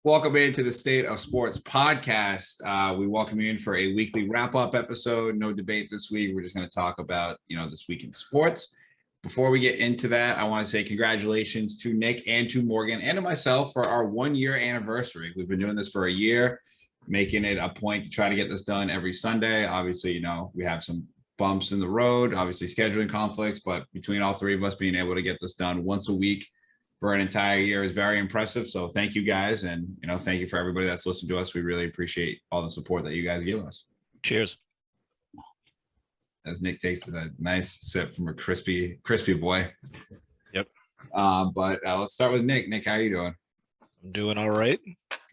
Welcome into the State of Sports podcast. We welcome you in for a weekly wrap-up episode. No debate this week. We're just going to talk about, this week in sports. Before we get into that, I want to say congratulations to Nick and to Morgan and to myself for our 1-year anniversary. We've been doing this for a year, making it a point to try to get this done every Sunday. Obviously, we have some bumps in the road, obviously scheduling conflicts, but between all three of us being able to get this done once a week for an entire year is very impressive. So thank you guys. And, thank you for everybody that's listened to us. We really appreciate all the support that you guys give us. Cheers. As Nick takes a nice sip from a crispy boy. Yep. But let's start with Nick. Nick, how are you doing? I'm doing all right.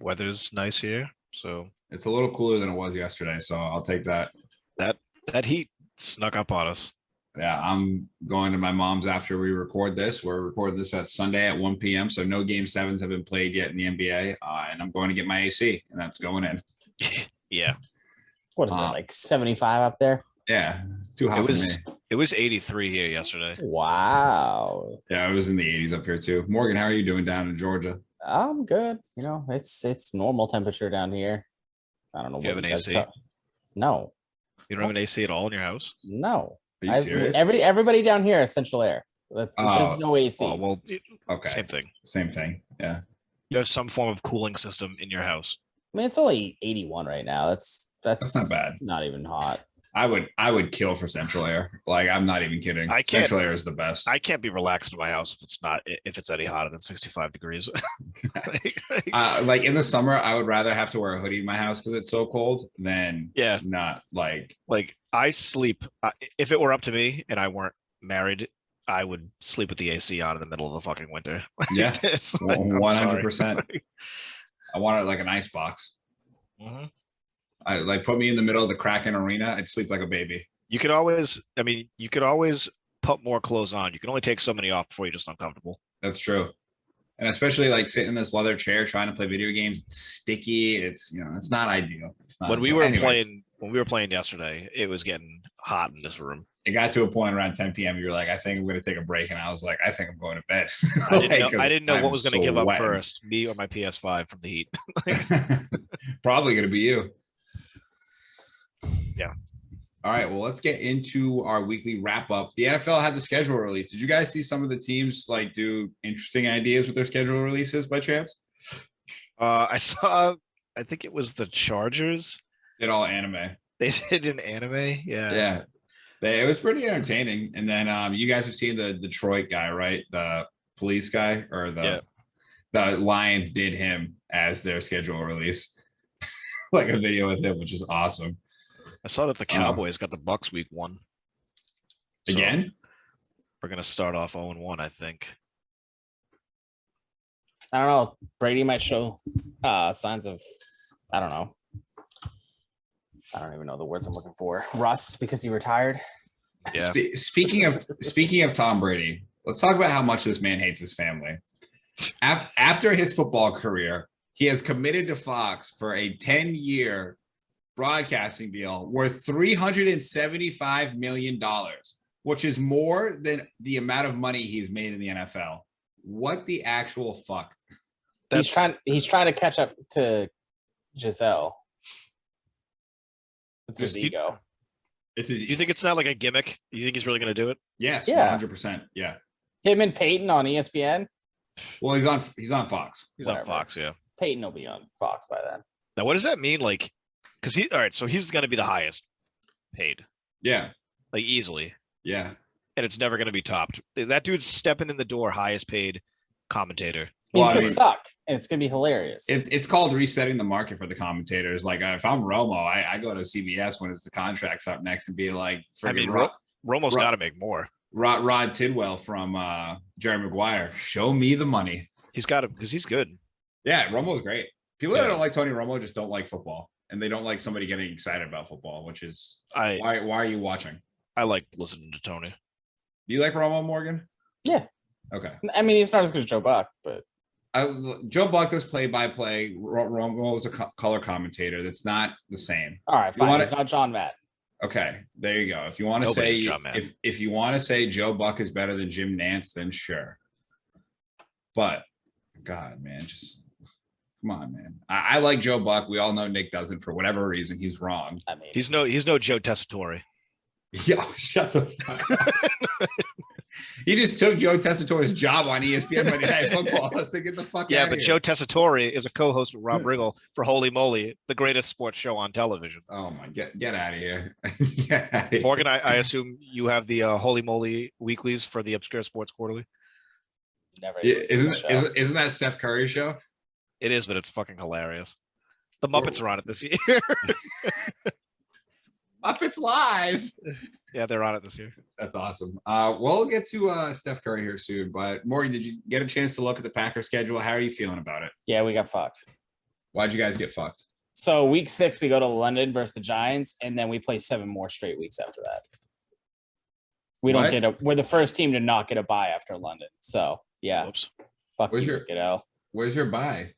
Weather's nice here. So it's a little cooler than it was yesterday. So I'll take that. That heat snuck up on us. Yeah, I'm going to my mom's after we record this. We're recording this at Sunday at 1 p.m. So no game sevens have been played yet in the NBA. And I'm going to get my AC, and that's going in. Yeah. What is it, like 75 up there? Yeah, it's too hot for me. It was 83 here yesterday. Wow. Yeah, it was in the 80s up here too. Morgan, how are you doing down in Georgia? I'm good. It's normal temperature down here. I don't know. You have an AC? No. You don't have an AC at all in your house? No. Are you serious? Everybody down here is central air. There's no AC. Okay. Same thing. Yeah. You have some form of cooling system in your house. I mean, it's only 81 right now. That's not bad. Not even hot. I would kill for central air. Like, I'm not even kidding. Central air is the best. I can't be relaxed in my house if it's any hotter than 65 degrees. Like in the summer, I would rather have to wear a hoodie in my house because it's so cold than not like I sleep. If it were up to me and I weren't married, I would sleep with the AC on in the middle of the fucking winter. Yeah, 100%. I want it like an ice box. Mm-hmm. I put me in the middle of the Kraken arena. I'd sleep like a baby. You could always put more clothes on. You can only take so many off before you're just uncomfortable. That's true. And especially like sitting in this leather chair trying to play video games, it's sticky. It's it's not ideal. It's not when we were playing yesterday, it was getting hot in this room. It got to a point around 10 p.m. You were like, I think I'm going to take a break. And I was like, I think I'm going to bed. I didn't know what was going to give up first, me or my PS5 from the heat. Probably going to be you. Yeah. All right. Well, let's get into our weekly wrap up. The NFL had the schedule release. Did you guys see some of the teams do interesting ideas with their schedule releases by chance? I think it was the Chargers. Did all anime. They did an anime. Yeah. Yeah. It was pretty entertaining. And then you guys have seen the Detroit guy, right? The police guy or the Lions did him as their schedule release. Like a video with him, which is awesome. I saw that the Cowboys got the Bucks week 1. So again? We're going to start off 0-1, I think. I don't know. Brady might show signs of, I don't know. I don't even know the words I'm looking for. Rust because he retired. Yeah. Speaking of Tom Brady, let's talk about how much this man hates his family. After his football career, he has committed to Fox for a 10-year broadcasting deal worth $375 million, which is more than the amount of money he's made in the NFL. What the actual fuck? He's trying to catch up to Giselle. It's his ego. Do you think it's not like a gimmick? Do you think he's really going to do it? Yes, yeah. 100%. Yeah. Him and Peyton on ESPN. Well, he's on Fox. He's on Fox, yeah. Peyton will be on Fox by then. Now, what does that mean? Because so he's going to be the highest paid. Yeah. Easily. Yeah. And it's never going to be topped. That dude's stepping in the door, highest paid commentator. He's going to suck, and it's going to be hilarious. It's called resetting the market for the commentators. Like, if I'm Romo, I go to CBS when it's the contract's up next and be like, Romo's got to make more. Rod Tidwell from Jerry Maguire, show me the money. He's got to, because he's good. Yeah, Romo's great. People that don't like Tony Romo just don't like football, and they don't like somebody getting excited about football, which is why are you watching? I like listening to Tony. Do you like Romo, Morgan? Yeah. Okay. I mean, he's not as good as Joe Buck, but Joe Buck does play-by-play. Romo was a color commentator. That's not the same. All right, fine. It's not John Madden. Okay, there you go. If you want to say if you want to say Joe Buck is better than Jim Nantz, then sure. But God, man, just Come on, man. I like Joe Buck. We all know Nick doesn't for whatever reason. He's wrong. I mean, He's no Joe Tessitore. Yo, shut the fuck up. He just took Joe Tessitore's job on ESPN Monday Night Football. Let's get the fuck Yeah, out but of Joe here. Tessitore is a co-host with Rob Riggle for Holy Moly, the greatest sports show on television. Oh my, get out of here. Get out of here. Morgan, I assume you have the Holy Moly weeklies for the Obscure Sports Quarterly. never Yeah, even seen the show. isn't that Steph Curry show? It is, but it's fucking hilarious. The Muppets are on it this year. Muppets Live. Yeah, they're on it this year. That's awesome. We'll get to Steph Curry here soon. But Morgan, did you get a chance to look at the Packers schedule? How are you feeling about it? Yeah, we got fucked. Why'd you guys get fucked? So week 6, we go to London versus the Giants, and then we play 7 more straight weeks after that. We What? don't get we're the first team to not get a bye after London. So yeah, Whoops. fuck Where's you, your- kiddo. Where's your bye?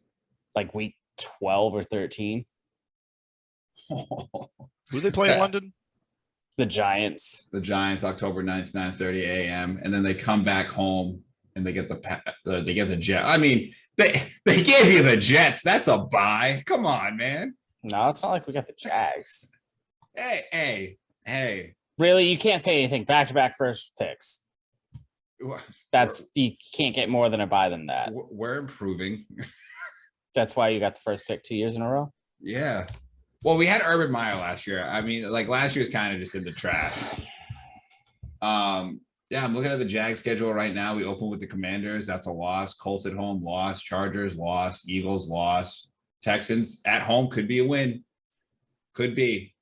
Like week 12 or 13. Who they play in London? The Giants. The Giants, October 9th, 9:30 a.m. And then they come back home and they get the Jet. I mean, they gave you the Jets. That's a bye. Come on, man. No, it's not like we got the Jags. Hey. Really, you can't say anything. Back-to-back first picks. That's you can't get more than a bye than that. We're improving. That's why you got the first pick 2 years in a row. Yeah. Well, we had Urban Meyer last year. I mean, like last year's kind of just in the trash. Yeah, I'm looking at the Jag schedule right now. We open with the Commanders. That's a loss. Colts at home, loss. Chargers, loss. Eagles, loss. Texans at home could be a win. Could be.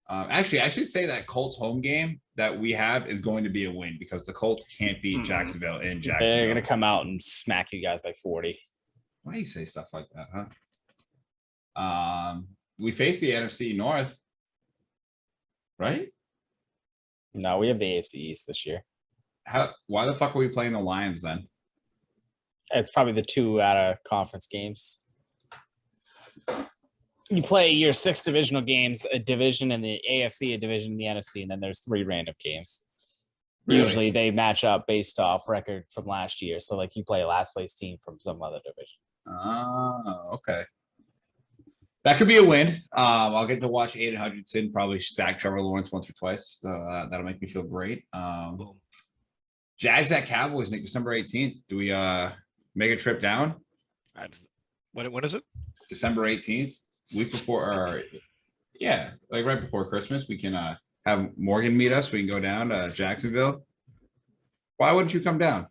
Actually, I should say that Colts home game that we have is going to be a win because the Colts can't beat Jacksonville in Jacksonville. They're gonna come out and smack you guys by 40. Why do you say stuff like that, huh? We face the NFC North, right? No, we have the AFC East this year. Why the fuck are we playing the Lions then? It's probably the 2 out of conference games. You play your 6 divisional games, a division in the AFC, a division in the NFC, and then there's 3 random games. Really? Usually they match up based off record from last year. So like you play a last place team from some other division. Oh, okay. That could be a win. I'll get to watch Aiden Hutchinson probably sack Trevor Lawrence once or twice. So that'll make me feel great. Jags at Cowboys, Nick, December 18th. Do we make a trip down? When is it? December 18th, week before, or yeah, like right before Christmas. We can have Morgan meet us. We can go down to Jacksonville. Why wouldn't you come down?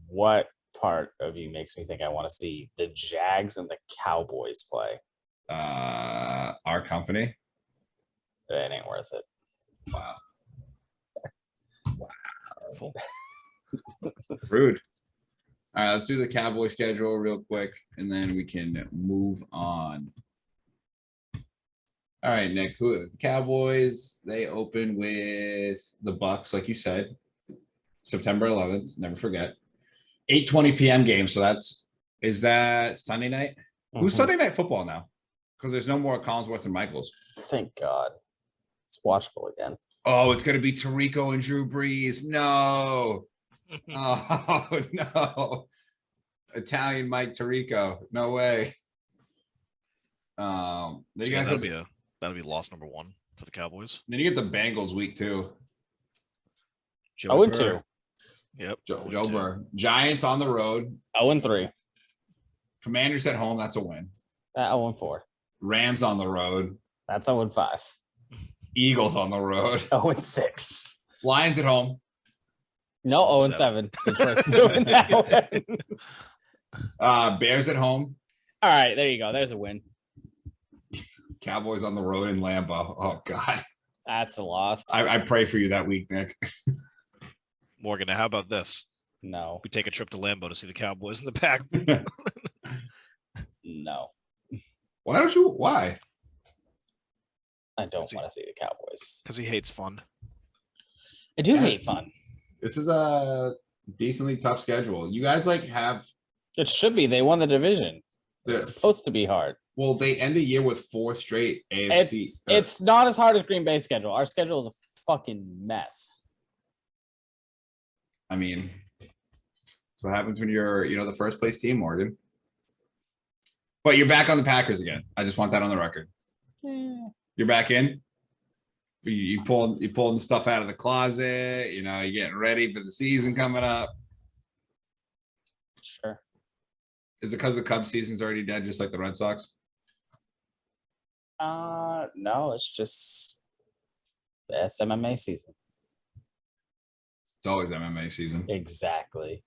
What part of you makes me think I want to see the Jags and the Cowboys play? Our company. It ain't worth it. Wow. Cool. Rude. All right, let's do the Cowboy schedule real quick, and then we can move on. All right, Nick. The Cowboys, they open with the Bucks, like you said, September 11th. Never forget. 8:20 p.m. game. So is that Sunday night? Who's Sunday Night Football now? Because there's no more Collinsworth and Michaels. Thank God. It's watchable again. Oh, it's going to be Tirico and Drew Brees. No. Oh, no. Italian Mike Tirico. No way. Then you guys that'll be loss number 1 for the Cowboys. Then you get the Bengals week 2. Joe 0-2. Burrow. Yep. Joe Burrow. Giants on the road. 0-3. Commanders at home. That's a win. 0-4. Rams on the road. That's 0-5. Eagles on the road. 0-6. Lions at home. No, 0-7. Detroit's moving that way. Bears at home. All right, there you go. There's a win. Cowboys on the road in Lambeau. Oh, God. That's a loss. I pray for you that week, Nick. Morgan, now how about this? No. We take a trip to Lambeau to see the Cowboys in the pack. No. Why? I don't want to see the Cowboys. Because he hates fun. I do hate fun. This is a decently tough schedule. You guys have It should be. They won the division. It's supposed to be hard. well, they end the year with 4 straight AFC. It's not as hard as Green Bay's schedule. Our schedule is a fucking mess. I mean, that's what happens when you're, the first place team, Morgan. But you're back on the Packers again. I just want that on the record. Eh, You're back in. You pulling the stuff out of the closet. You know, you're getting ready for the season coming up. sure. Is it because the Cubs season's already dead, just like the Red Sox? No, it's just the SMMA season. It's always MMA season. Exactly.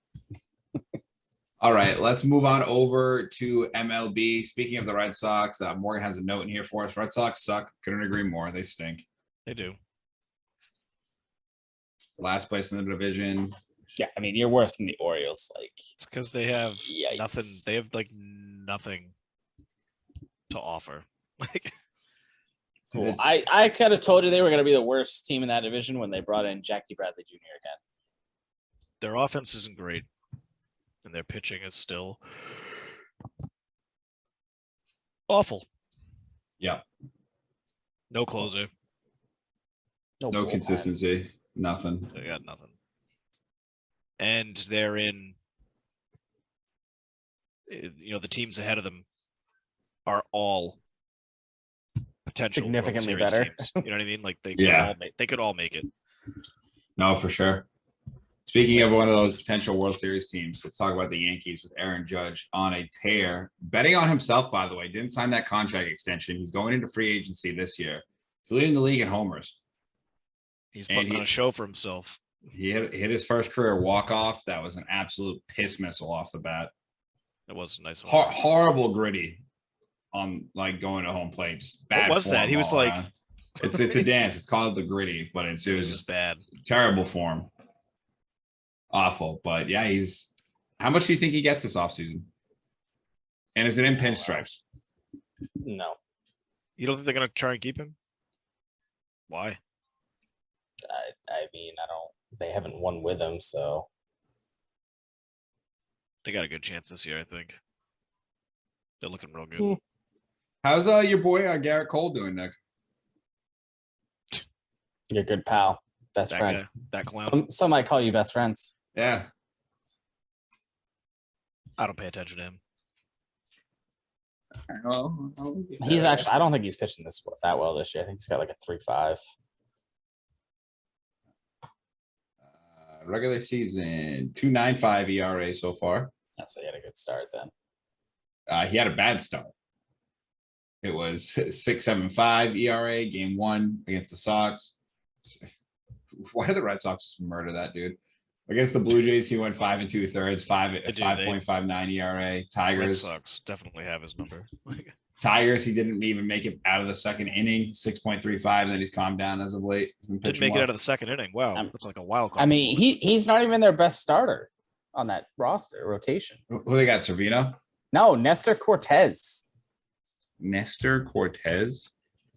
All right, let's move on over to MLB. Speaking of the Red Sox, Morgan has a note in here for us. Red Sox suck. Couldn't agree more. They stink. They do. Last place in the division. Yeah, I mean, you're worse than the Orioles. Like, It's because they have yikes. nothing. They have like nothing to offer. Like, Cool. It's- I could have told you they were going to be the worst team in that division when they brought in Jackie Bradley Jr. again. their offense isn't great, and their pitching is still awful. Yeah, No closer. no bullpen. consistency. Nothing. They got nothing. And they're in. You know, the teams ahead of them are all potential World Significantly Series better. teams. You know what I mean? Like they could Yeah. all make it. No, for sure. Speaking of one of those potential World Series teams, let's talk about the Yankees with Aaron Judge on a tear. Betting on himself, by the way, didn't sign that contract extension. He's going into free agency this year. He's leading the league in homers. He's And putting on a show for himself. He hit his first career walk-off. That was an absolute piss missile off the bat. It was a nice one. Horrible gritty on like going to home plate. Just bad. What was that? form He was all like- around. It's a dance. It's called the gritty, but it was It was just bad. terrible form. Awful. But yeah, how much do you think he gets this offseason? And is it in pinstripes? No, You don't think they're gonna try and keep him? Why? I mean, I don't. They haven't won with him, so They got a good chance this year, I think. They're looking real good. Hmm. How's your boy Garrett Cole doing, Nick? you're a good pal, best That friend. guy, that clown. Some might call you best friends. Yeah. I don't pay attention to him. He's actually. I don't think he's pitching that well this year. I think he's got like a 3.5. Regular season 2.95 ERA so far. So he had a good start then. He had a bad start. It was 6.75 ERA game 1 against the Sox. Why did the Red Sox just murder that dude? Against the Blue Jays, he went 5 2/3, 5.59 ERA. Red Tigers, Sox definitely have his number. Tigers, he didn't even make it out of the second inning, 6.35, and then he's calmed down as of late. Didn't make it out of the second inning. Wow, that's like a wild card. I mean, he's not even their best starter on that rotation. Who they got? Servino? No, Nestor Cortez. Nestor Cortez?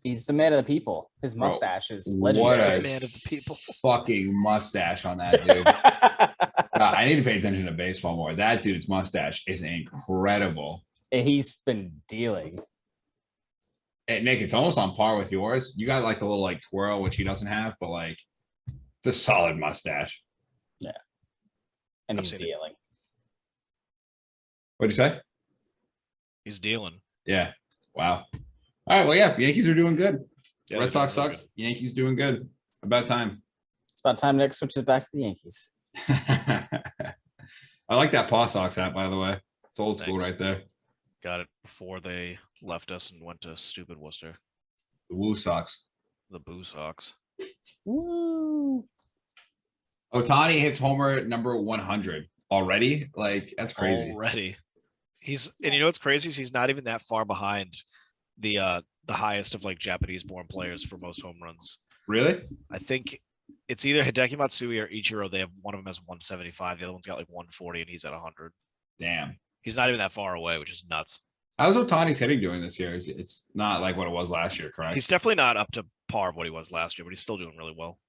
He's the man of the people. His Bro, mustache is what legendary. a man of the people. fucking mustache on that dude. I need to pay attention to baseball more. That dude's mustache is incredible. He's been dealing. Hey, Nick, it's almost on par with yours. You got like the little like twirl, which he doesn't have, but like it's a solid mustache. And I've he's seen it. dealing. What'd you say? He's dealing. Yeah. Wow. All right. Well, yeah, Yankees are doing good. Yeah, Red they're Sox doing suck. really Yankees doing good. About time. It's about time Nick switches back to the Yankees. I like that Paw Sox hat, by the way. It's old school Thanks. right there. good. Got it before they left us and went to stupid Worcester. The Woo Sox. The Boo Sox. Woo! Otani hits homer number 100 already. Like that's crazy. Already. And you know what's crazy is he's not even that far behind the highest of like Japanese born players for most home runs. Really? I think it's either Hideki Matsui or Ichiro. They have one of them has 175. The other one's got like 140 and he's at 100. Damn. He's not even that far away, which is nuts. How's Otani's hitting doing this year? It's not like what it was last year, correct? He's definitely not up to par of what he was last year, but he's still doing really well.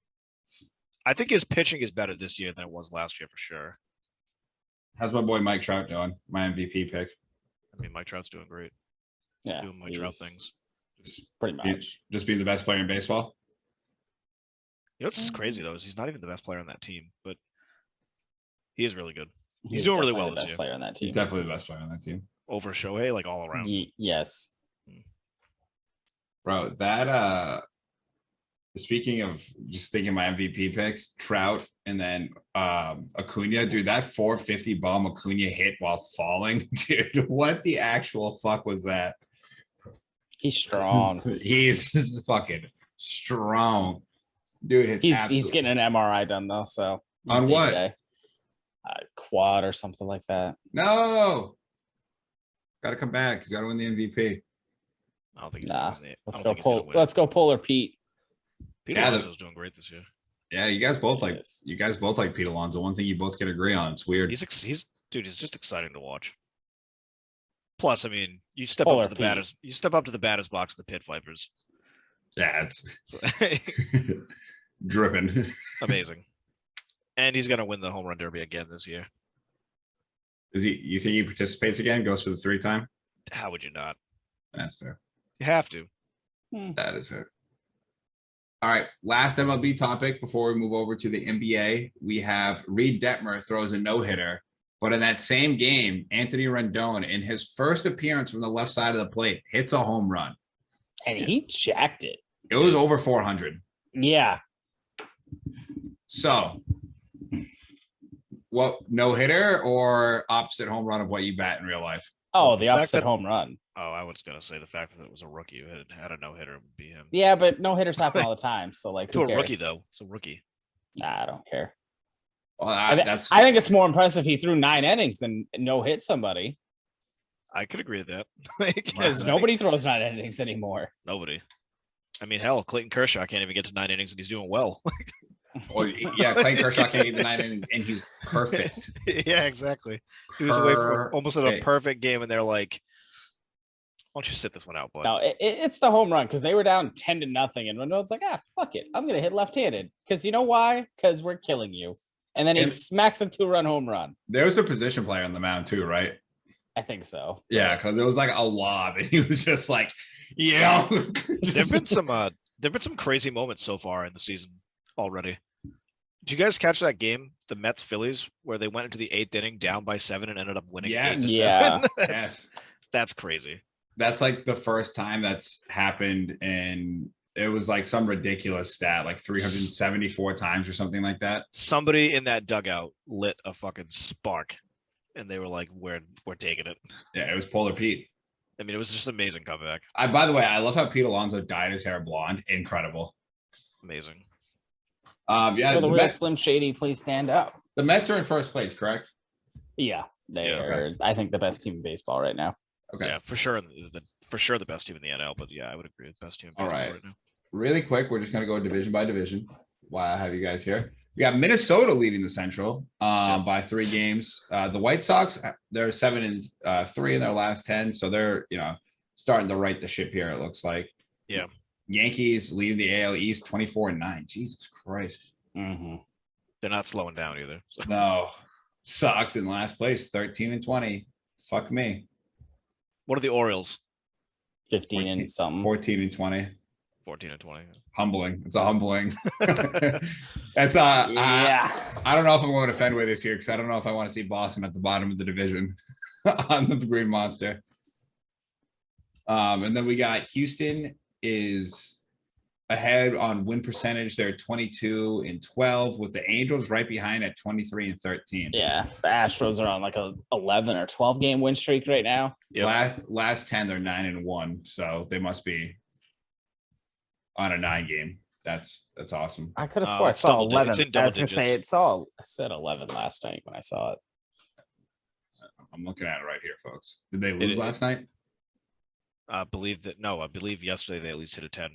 I think his pitching is better this year than it was last year for sure. How's my boy Mike Trout doing? My MVP pick. I mean, Mike Trout's doing great. Yeah, Doing Mike Trout he's things. Just, pretty much. just being the best player in baseball. You know what's crazy though is he's not even the best player on that team, but he is really good. He's doing really definitely well the this best year. player on that team. He's definitely the best player on that team. over Shohei, like all around. Yes. Bro, that speaking of just thinking my MVP picks, Trout and then Acuna, dude, that 450 bomb Acuna hit while falling, dude. What the actual fuck was that? He's strong. He's fucking strong, dude. He's getting an MRI done though, so On what? day-to-day. Quad or something like that. No, got to come back. He's got to win the MVP. I don't think he's Nah, gonna win it. let's go Polar Pete. Pete Yeah, Alonso's doing great this year. Yeah, you guys both like Yes. Pete Alonso. One thing you both can agree on. It's weird. He's just exciting to watch. Plus, I mean, you step Polar up to the Pete. batters. You step up to the batters box of the Pit Vipers. Yeah, it's So, dripping. amazing. And he's gonna win the home run derby again this year. Is he? You think he participates again? Goes for the 3-time? How would you not? That's fair. You have to. That is fair. All right, last MLB topic before we move over to the NBA. We have Reed Detmer throws a no-hitter, but in that same game, Anthony Rendon, in his first appearance from the left side of the plate, hits a home run. And he jacked it. It was over 400. Yeah. So, what, no-hitter or opposite home run of what you bat in real life? Oh, The the fact opposite that- Oh, home run. Oh, I was gonna say the fact that it was a rookie who had a no hitter would be him. Yeah, but no hitters happen all the time. So like, To who a rookie cares? though, it's a rookie. Nah, I don't care. Well, I that's think it's more impressive he threw 9 innings than no hit somebody I could agree with that. Like, because Right. nobody throws 9 innings anymore. nobody. I mean, hell, Clayton Kershaw can't even get to 9 innings and he's doing well. well, yeah. Clayton Kershaw can't get the 9 innings, and he's perfect. Yeah, exactly. He was away from almost at a Perfect. perfect game, and they're like, "Why don't you sit this one out, bud?" No, it's the home run because they were down 10-0, and Rendon's like, fuck it, I'm gonna hit left-handed because you know why? Because we're killing you. And then he And- smacks a 2-run home run. There was a position player on the mound too, right? I think so. Yeah, because it was like a lob, and he was just like, yeah. There've been some crazy moments so far in the season already. Did you guys catch that game, the Mets Phillies, where they went into the 8th inning down by 7 and ended up winning? Yes. 8-7? Yeah. Yes. That's crazy. That's like the first time that's happened, and it was like some ridiculous stat, like 374 times or something like that. Somebody in that dugout lit a fucking spark, and they were like, "We're taking it." Yeah, it was Polar Pete. I mean, it was just an amazing comeback. By the way, I love how Pete Alonso dyed his hair blonde. Incredible. Amazing. Yeah, For the the real Mets, Slim Shady, please stand up. the Mets are in first place, correct? Yeah, they're okay. I think the best team in baseball right now. Okay. Yeah, for sure. The best team in the NL, but yeah, I would agree with best team. In All baseball right. now. Really quick, we're just gonna go division by division. While I have you guys here, we got Minnesota leading the Central by 3 games. The White Sox, they're 7-3 in their last 10, so they're starting to right the ship here. It looks like. Yeah. Yankees leading the AL East 24-9. Jesus Christ. Mm-hmm. They're not slowing down either. So. No. Sox in last place, 13-20. Fuck me. What are the Orioles? 15 and something. 14-20. 14-20. Humbling. It's a humbling. That's Yeah. I don't know if I'm going to Fenway this year because I don't know if I want to see Boston at the bottom of the division on the Green Monster. And then we got Houston is ahead on win percentage. They're 22-12 with the Angels right behind at 23-13. Yeah, the Astros are on like a 11 or 12 game win streak right now. Last 10 they're 9-1, so they must be on a 9 game. That's awesome. I could have swore I it's saw double digits. 11. It's in I double was gonna say digits. I said 11 last night when I saw it. I'm looking at it right here, folks. Did they lose last night? I believe yesterday they at least hit a 10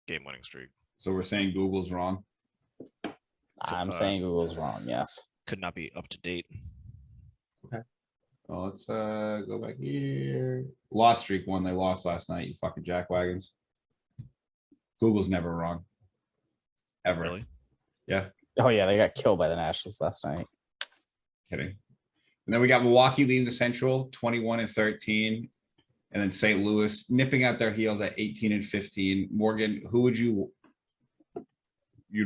game winning streak. So we're saying Google's wrong. I'm saying Google's wrong. Yes. Could not be up to date. Well, let's go back here. Lost streak one. They lost last night. You fucking jackwagons. Google's never wrong. Ever. Really? Yeah. Oh yeah, they got killed by the Nationals last night. Kidding. And then we got Milwaukee leading the Central, 21-13. And then St. Louis nipping out their heels at 18-15. Morgan, who would you'd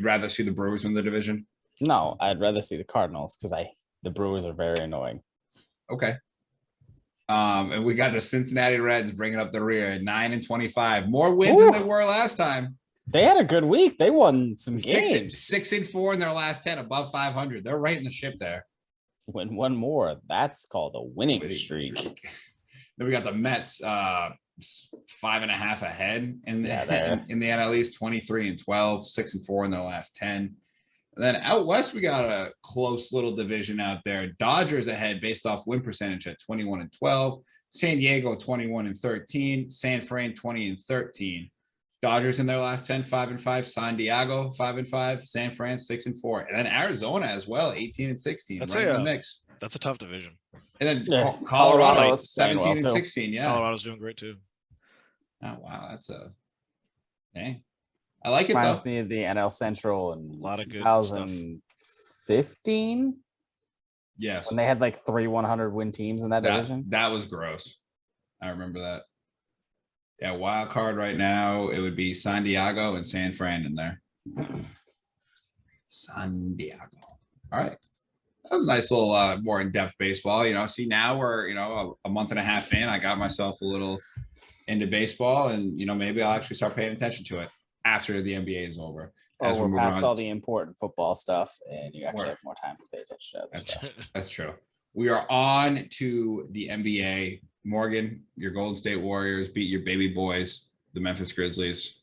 rather see the Brewers win the division? No, I'd rather see the Cardinals because the Brewers are very annoying. Okay. And we got the Cincinnati Reds bringing up the rear at 9-25. More wins than they were last time. They had a good week. They won some games. 6-4 in their last 10, above 500. They're right in the ship there. Win one more. That's called a winning streak. Then we got the Mets 5.5 ahead in the NL East, 23-12, 6-4 in their last 10. And then out west, we got a close little division out there. Dodgers ahead based off win percentage at 21-12. San Diego 21-13. San Fran 20-13. Dodgers in their last 10, 5-5. San Diego 5-5. San Fran 6-4. And then Arizona as well, 18-16. That's right in the mix. That's a tough division. And then Colorado Colorado's 17-16. Yeah. Colorado's doing great too. Oh wow, that's a dang. I like it. Reminds though. me of the NL Central in A lot of good 2015. Yes. When they had like 3 100-win teams in that division. That was gross. I remember that. Yeah, wild card right now, it would be San Diego and San Fran in there. San Diego. All right. That was a nice little more in-depth baseball. See, now we're, a month and a half in. I got myself a little into baseball, and, maybe I'll actually start paying attention to it after the NBA is over. As we're past all the important football stuff, and you actually have more time to pay attention to other stuff. That's true. We are on to the NBA. Morgan, your Golden State Warriors beat your baby boys, the Memphis Grizzlies.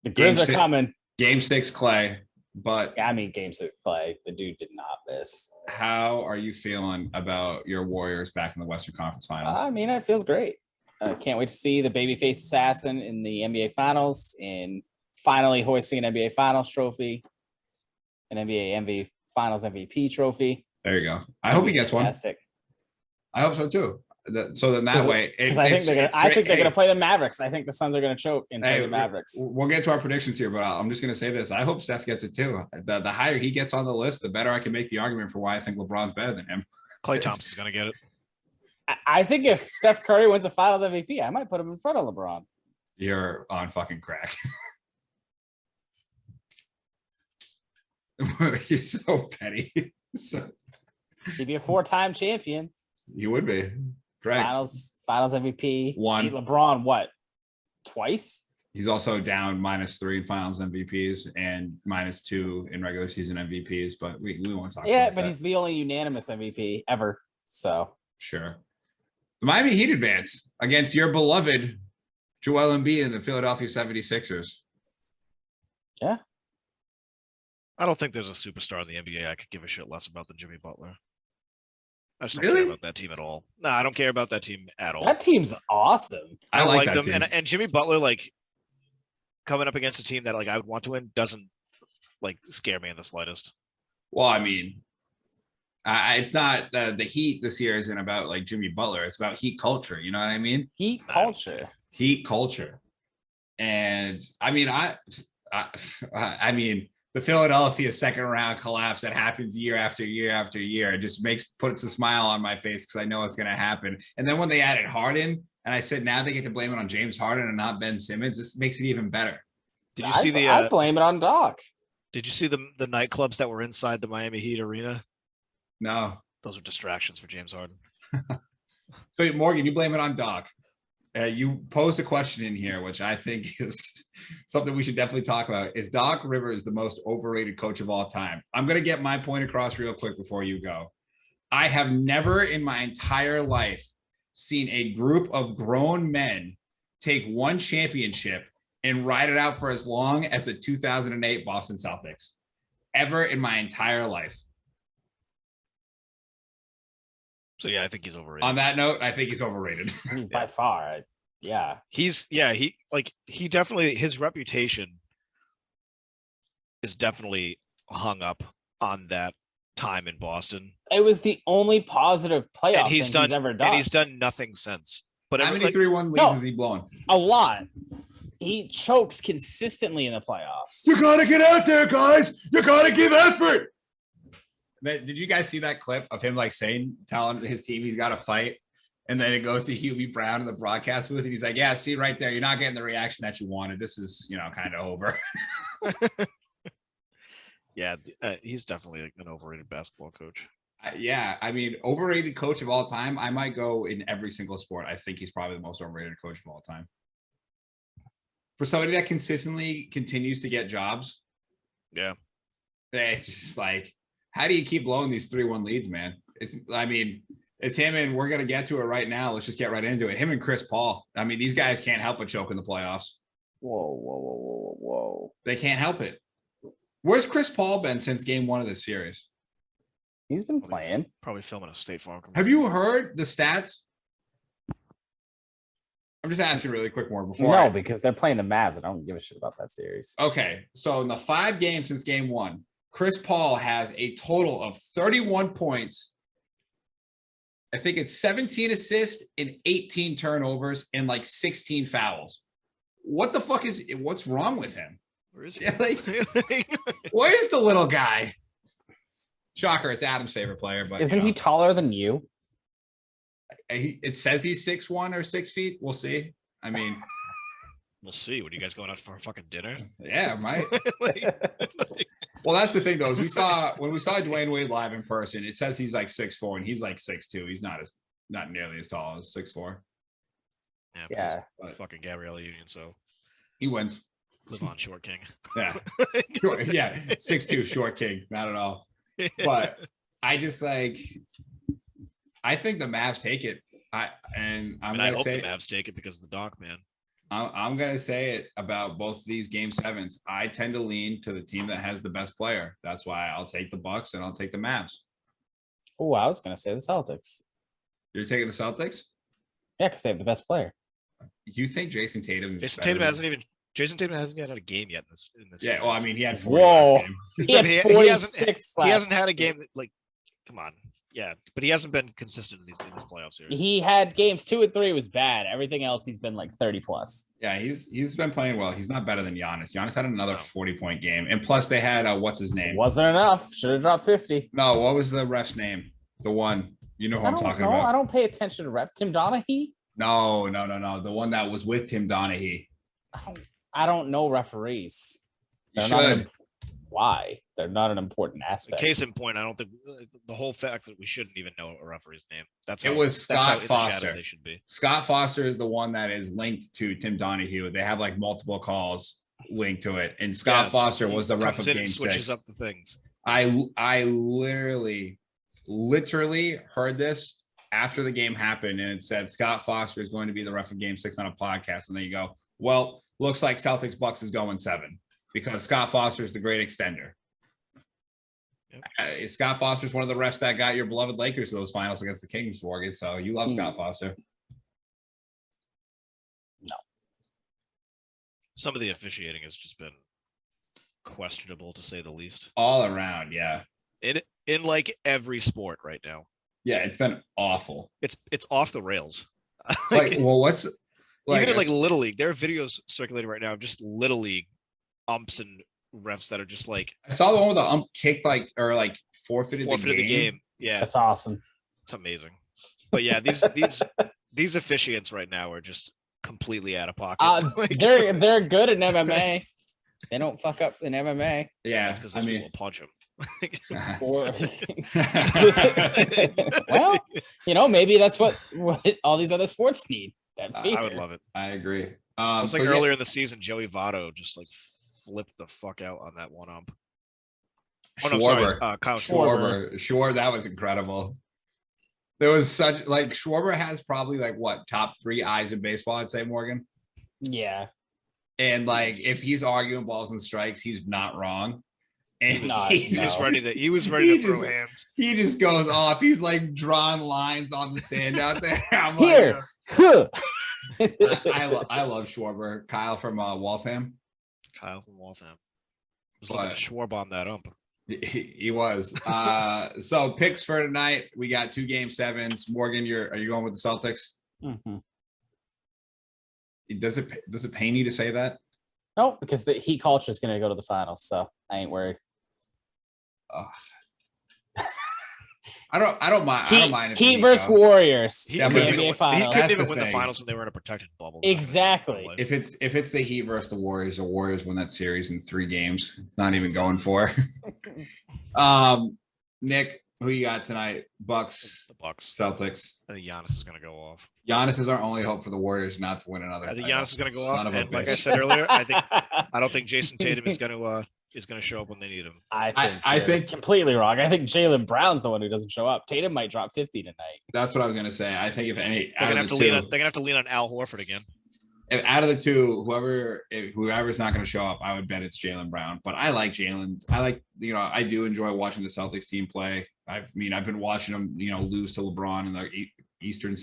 The Grizz are coming. Game 6 Clay, but Game 6 Clay. The dude did not miss. How are you feeling about your Warriors back in the Western Conference Finals? It feels great. Can't wait to see the babyface assassin in the NBA Finals and finally hoisting an NBA Finals trophy, an NBA Finals MVP trophy. There you go. I hope he gets fantastic. one. I hope so too. So then that way, because I think they're gonna play the Mavericks. I think the Suns are gonna choke and play the Mavericks. We'll get to our predictions here, but I'm just gonna say this: I hope Steph gets it too. The higher he gets on the list, the better I can make the argument for why I think LeBron's better than him. Klay Thompson's gonna get it. I think if Steph Curry wins a Finals MVP, I might put him in front of LeBron. You're on fucking crack. You're so petty. He'd be a 4-time champion. You would be. Correct. Finals MVP. One. Beat LeBron, what? Twice? He's also down -3 in Finals MVPs and -2 in regular season MVPs, but we won't talk about that. Yeah, but he's the only unanimous MVP ever. So sure. The Miami Heat advance against your beloved Joel Embiid and the Philadelphia 76ers. Yeah. I don't think there's a superstar in the NBA I could give a shit less about than Jimmy Butler. I just don't Really? care about that team at all. No, I don't care about that team at all. That team's awesome. I like them. that team. And Jimmy Butler, coming up against a team that I would want to win doesn't scare me in the slightest. Well, I mean, it's not the Heat this year isn't about Jimmy Butler. It's about Heat culture. You know what I mean? Heat culture. Heat culture. And I mean, I mean, the Philadelphia second round collapse that happens year after year after year. It just puts a smile on my face because I know it's going to happen. And then when they added Harden, and I said now they get to blame it on James Harden and not Ben Simmons, this makes it even better. Did you see I blame it on Doc. Did you see the nightclubs that were inside the Miami Heat arena? No. Those are distractions for James Harden. So Morgan, you blame it on Doc. You posed a question in here, which I think is something we should definitely talk about. Is Doc Rivers the most overrated coach of all time? I'm going to get my point across real quick before you go. I have never in my entire life seen a group of grown men take one championship and ride it out for as long as the 2008 Boston Celtics. Ever in my entire life. So yeah, I think he's overrated. On that note, I think he's overrated. I mean, by far, yeah. He definitely, his reputation is definitely hung up on that time in Boston. It was the only positive playoff he's ever done. And he's done nothing since. But how many 3-1 leads has he blown? A lot. He chokes consistently in the playoffs. You gotta get out there, guys. You gotta give effort. Did you guys see that clip of him telling his team he's got to fight? And then it goes to Hubie Brown in the broadcast booth. And he's like, yeah, see right there. You're not getting the reaction that you wanted. This is, kind of over. Yeah, he's definitely an overrated basketball coach. Yeah, I mean, overrated coach of all time. I might go in every single sport. I think he's probably the most overrated coach of all time. For somebody that consistently continues to get jobs, Yeah. it's just like, how do you keep blowing these 3-1 leads, man? I mean, it's him, and we're gonna get to it right now. Let's just get right into it. Him and Chris Paul. I mean, these guys can't help but choke in the playoffs. Whoa. They can't help it. Where's Chris Paul been since game 1 of this series? He's been playing. Probably filming a State Farm commercial. Have you heard the stats? I'm just asking really quick more before. No, because they're playing the Mavs. I don't give a shit about that series. Okay, so in the 5 games since game 1, Chris Paul has a total of 31 points. I think it's 17 assists and 18 turnovers and like 16 fouls. What the fuck what's wrong with him? Where is he? Yeah, like, where's the little guy? Shocker, it's Adam's favorite player, but isn't he taller than you? It says he's 6'1" or 6 feet. We'll see. I mean, We'll see. What are you guys going out for fucking dinner? yeah, might. Like, Well, that's the thing, though, is when we saw Dwayne Wade live in person, it says he's like 6'4" and he's like 6'2". He's not nearly as tall as 6'4". Yeah. but fucking Gabrielle Union. So He wins. live on, short king. Yeah. Sure. Yeah. 6'2", short king. Not at all. But I just like, I think the Mavs take it. I'm I gonna hope say the Mavs take it because of the Doc, man. I'm gonna say it about both these game 7s. I tend to lean to the team that has the best player. That's why I'll take the Bucks and I'll take the Mavs. Oh, I was gonna say the Celtics. You're taking the Celtics? Yeah, because they have the best player. You think Jason Tatum? Jason Tatum hasn't yet had a game yet in this. Yeah, series. well, I mean, he had 40 Whoa. last game. He had He hasn't- 46 he hasn't last. had a game that, like, come on, yeah, but he hasn't been consistent in this playoff series. He had games 2 and 3 was bad. Everything else he's been like 30 plus. Yeah, he's been playing well. He's not better than Giannis. Giannis had another No. 40-point game, and plus they had what's his name? Wasn't enough. Should have dropped 50. No, what was the ref's name? The one you know who I'm talking about. I don't pay attention to rep. Tim Donaghy. No. The one that was with Tim Donaghy. I don't know referees. You They're not should. Why? They're not an important A aspect. case in point, I don't think the whole fact that we shouldn't even know a referee's name. That's It how, was that's how Scott in the shadows Foster. They should be. Scott Foster is the one that is linked to Tim Donahue. They have like multiple calls linked to it, and Scott Yeah, Foster he was the ref comes of in and Game switches 6. up the things. I literally heard this after the game happened, and it said Scott Foster is going to be the ref of Game 6 on a podcast, and then you go, well, looks like Celtics Bucks is going 7 because Scott Foster is the great extender. Yep. Scott Foster is one of the refs that got your beloved Lakers to those finals against the Kings, Morgan. So you love Scott Foster. No. Some of the officiating has just been questionable, to say the least. All around, yeah. In like every sport right now, Yeah, it's been awful. it's off the rails. Like, well, what's like, even in like Little League, there are videos circulating right now of just Little League umps and refs that are just like I saw the one where the ump kicked like forfeited the game. Yeah, That's awesome. it's amazing. But yeah, these officiants right now are just completely out of pocket. Like, They're good in MMA. They don't fuck up in MMA. Yeah, that's because I people mean, will punch them. Or, well, maybe that's what all these other sports need. That fear. I would love it. I agree. It was like so earlier in the season, Joey Votto just like flipped the fuck out on that one ump. Oh no, Schwarber. sorry, Kyle Schwarber. Schwarber, that was incredible. There was such like Schwarber has probably like what top 3 eyes in baseball, I'd say, Morgan. Yeah. And like if he's arguing balls and strikes, he's not wrong. And No, He no. was ready to throw just- hands. he just goes off. He's like drawing lines on the sand out there. I'm Here. like, I love Schwarber. Kyle from Waltham. Kyle from Waltham was looking But- to Schwarb on that ump. He was. So picks for tonight. We got 2 game 7s. Morgan, are you going with the Celtics? Mhm. Does it pain you to say that? No, because the Heat culture is going to go to the finals, so I ain't worried. I don't mind. I don't mind if Heat Heat versus go. Warriors He Yeah, in but the if NBA he finals. couldn't That's even the win the thing. finals when they were in a protected bubble. Exactly. If it's the Heat versus the Warriors win that series in 3 games. It's not even going for. Nick, Who you got tonight? Bucks, The Bucks. Celtics. I think Giannis is going to go off. Giannis is our only hope for the Warriors not to win another. I think title. Giannis is going to go Son off. of a And like I bitch. said earlier, I don't think Jason Tatum is going to show up when they need him. I think completely wrong. I think Jaylen Brown's the one who doesn't show up. Tatum might drop 50 tonight. That's what I was gonna say. I think if any They're out going of to the two, they're gonna have to lean on Al Horford again. if out of the two, whoever's not going to show up, I would bet it's Jaylen Brown. But I like Jaylen. I do enjoy watching the Celtics team play. I've been watching them, lose to LeBron in the Eastern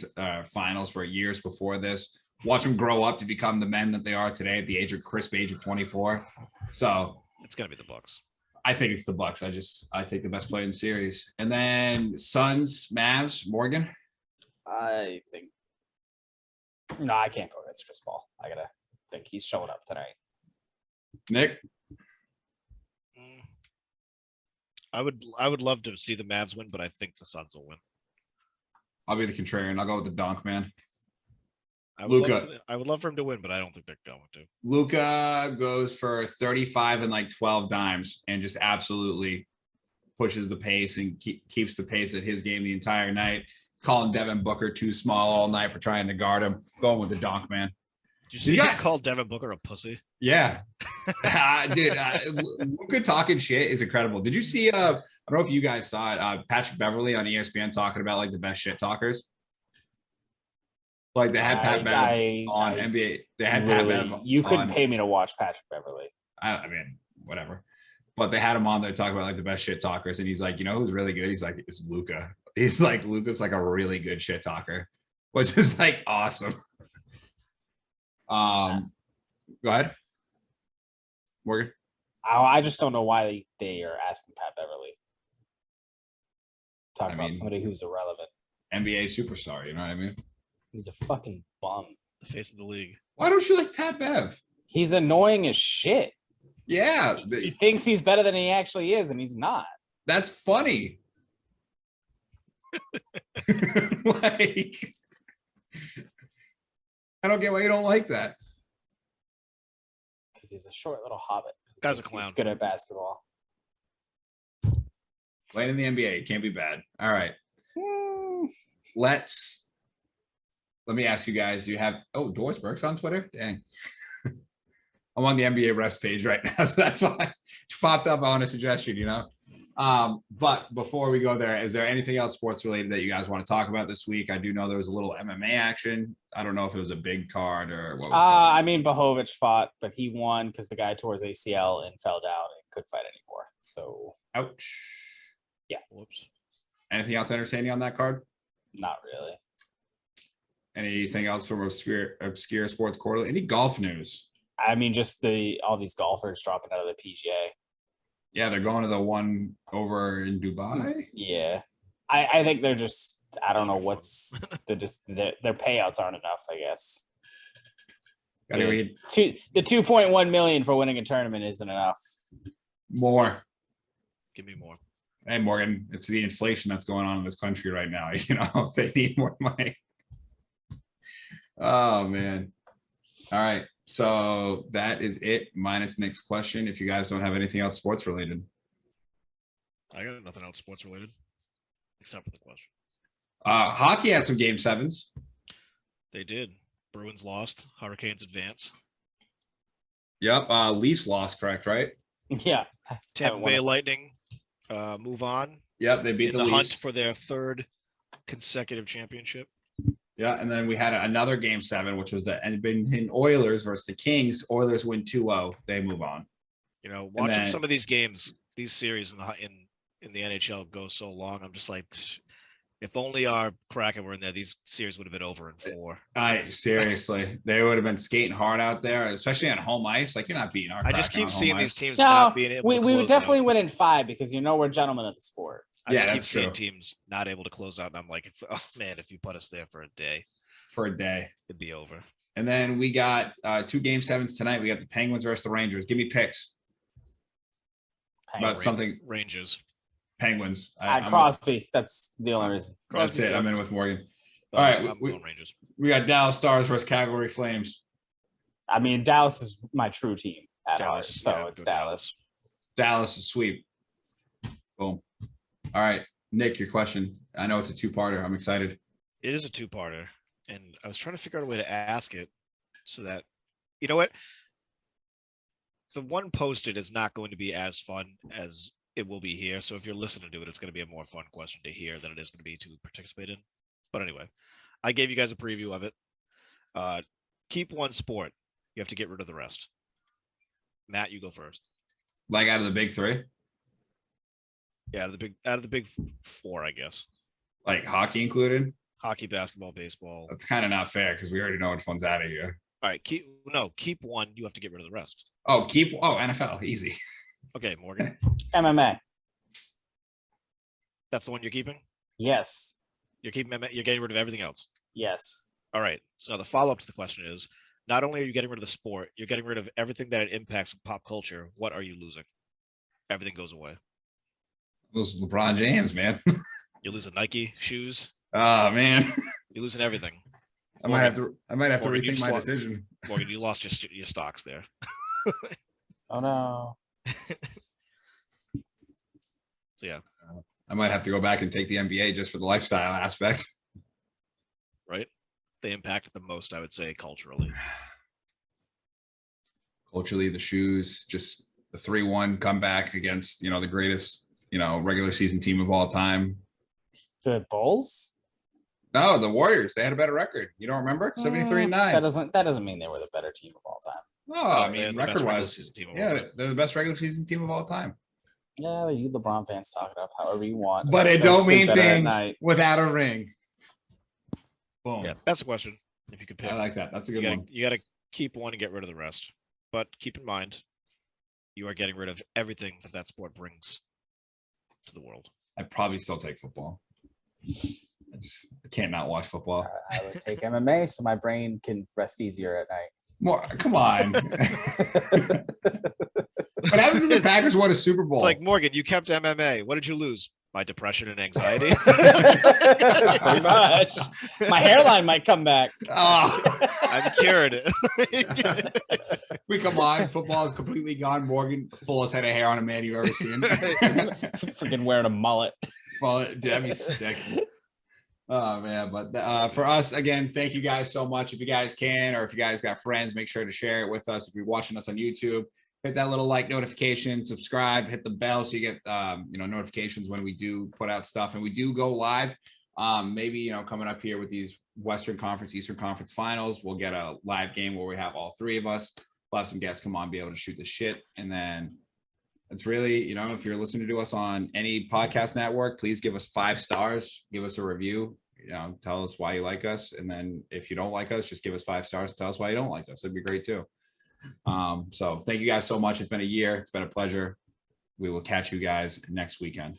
Finals for years before this. Watch them grow up to become the men that they are today at the crisp age of 24. So it's gonna be the Bucks. I think it's the Bucks. I take the best play in the series, and then Suns, Mavs, Morgan. I think. No, I can't go against Chris Paul. I gotta think he's showing up tonight. Nick. I would love to see the Mavs win, but I think the Suns will win. I'll be the contrarian. I'll go with the donk man. I would Luka. love for him to win, but I don't think they're going to. Luka goes for 35 and like 12 dimes and just absolutely pushes the pace and keeps the pace at his game the entire night. Calling Devin Booker too small all night for trying to guard him. Going with the donk man. Did you see him call Devin Booker a pussy? Yeah. Dude, Luka talking shit is incredible. Did you see, I don't know if you guys saw it, Patrick Beverly on ESPN talking about like the best shit talkers? Like they had Pat Bev on NBA. They had Pat Bev. You couldn't pay me to watch Patrick Beverly. I mean, whatever. But they had him on there talking about like the best shit talkers, and he's like, who's really good? He's like, it's Luka. He's like, Luka's like a really good shit talker, which is like awesome. Go ahead, Morgan. I just don't know why they are asking Pat Beverly. Talk about somebody who's irrelevant. NBA superstar, you know what I mean? He's a fucking bum. The face of the league. Why don't you like Pat Bev? He's annoying as shit. Yeah. He thinks he's better than he actually is, and he's not. That's funny. Like, I don't get why you don't like that. Because he's a short little hobbit. Guy's a clown. He's good at basketball. Playing in the NBA, it can't be bad. All right. Let me ask you guys, do you have Doris Burke's on Twitter? Dang. I'm on the NBA refs page right now, so that's why it popped up on a suggestion, But before we go there, is there anything else sports related that you guys want to talk about this week? I do know there was a little MMA action. I don't know if it was a big card or what was Bohovich fought, but he won because the guy tore his ACL and fell down and couldn't fight anymore. So ouch. Yeah. Whoops. Anything else entertaining on that card? Not really. Anything else from obscure sports quarterly? Any golf news? Just all these golfers dropping out of the PGA. Yeah, they're going to the one over in Dubai. Yeah, I think they're just. I don't know what's their payouts aren't enough. I guess. Gotta read the $2.1 million for winning a tournament isn't enough. More. Give me more. Hey Morgan, it's the inflation that's going on in this country right now. They need more money. Oh man. All right. So that is it, minus Nick's question. If you guys don't have anything else sports related. I got nothing else sports related, except for the question. Hockey had some game sevens. They did. Bruins lost. Hurricanes advance. Yep. Leafs lost, correct, right? Yeah. Tampa Bay Lightning move on. Yep, they beat the hunt Leafs for their third consecutive championship. Yeah, and then we had another game 7, which was the Edmonton Oilers versus the Kings. Oilers win 2-0. They move on. Watching some of these games, these series in the NHL go so long. I'm just like, if only our Kraken were in there, these series would have been over in 4. Seriously, they would have been skating hard out there, especially on home ice. Like, you're not beating our. I just keep seeing these teams no, not being able. We would definitely win in 5 because we're gentlemen of the sport. I just keep seeing teams not able to close out, and I'm like, if you put us there for a day, it'd be over. And then we got 2 game 7s tonight. We got the Penguins versus the Rangers. Give me picks. About something. Rangers. Penguins. Crosby. That's the only reason. That's it. I'm in with Morgan. All right. I'm going Rangers. We got Dallas Stars versus Calgary Flames. Dallas is my true team at heart, so yeah, it's Dallas. Dallas is sweep. Boom. All right. Nick, your question. I know it's a two-parter. I'm excited. It is a two-parter, and I was trying to figure out a way to ask it so that, you know what? The one posted is not going to be as fun as it will be here. So if you're listening to it, it's going to be a more fun question to hear than it is going to be to participate in. But anyway, I gave you guys a preview of it. Keep one sport. You have to get rid of the rest. Matt, you go first. Like out of the big three, Yeah, out of the big four, I guess. like hockey included. Hockey, basketball, baseball. That's kind of not fair because we already know which one's out of here. All right, keep one. You have to get rid of the rest. NFL, easy. Okay, Morgan, MMA. that's the one you're keeping. Yes. You're keeping. You're getting rid of everything else. Yes. All right. So now the follow-up to the question is, not only are you getting rid of the sport, you're getting rid of everything that it impacts pop culture. What are you losing? Everything goes away. Those LeBron James, man. You're losing Nike shoes. Oh man, You're losing everything. I might have to Morgan, you rethink just my lost- decision. Morgan, you lost your stocks there. Oh no. So yeah, I might have to go back and take the NBA just for the lifestyle aspect. right? They impact the most, I would say, culturally. Culturally, the shoes, just the 3-1 comeback against, the greatest, regular season team of all time. The Bulls? No, the Warriors, they had a better record. You don't remember? 73-9. That doesn't mean they were the better team of all time. No, I They're mean, the best regular record-wise, season team of all yeah, time. they're the best regular season team of all time. Yeah, you LeBron fans talk it up however you want. But it So don't sleep mean better at thing night. without a ring. Boom. Yeah, that's the question. If you could pick, I like that. That's a you good gotta one. you gotta keep one and get rid of the rest. But keep in mind, you are getting rid of everything that sport brings to the world. I'd probably still take football. I can't not watch football. I would take MMA so my brain can rest easier at night. More, come on. What happens if the Packers won a Super Bowl? It's like, Morgan, you kept MMA. What did you lose? My depression and anxiety. Pretty much. My hairline might come back. Oh. I'm cured. We come on, football is completely gone. Morgan, fullest head of hair on a man you've ever seen. Freaking wearing a mullet. Well, dude, that'd be sick. Oh man, but for us, again, thank you guys so much. If you guys can, or if you guys got friends, make sure to share it with us. If you're watching us on YouTube, hit that little like notification, subscribe, hit the bell so you get notifications when we do put out stuff, and we do go live. Maybe coming up here with these Western Conference, Eastern Conference finals, we'll get a live game where we have all three of us. We'll have some guests come on, be able to shoot the shit, and then it's really, if you're listening to us on any podcast network, please give us 5 stars, give us a review, tell us why you like us. And then if you don't like us, just give us 5 stars and tell us why you don't like us. It'd be great too. So thank you guys so much. It's been a year. It's been a pleasure. We will catch you guys next weekend.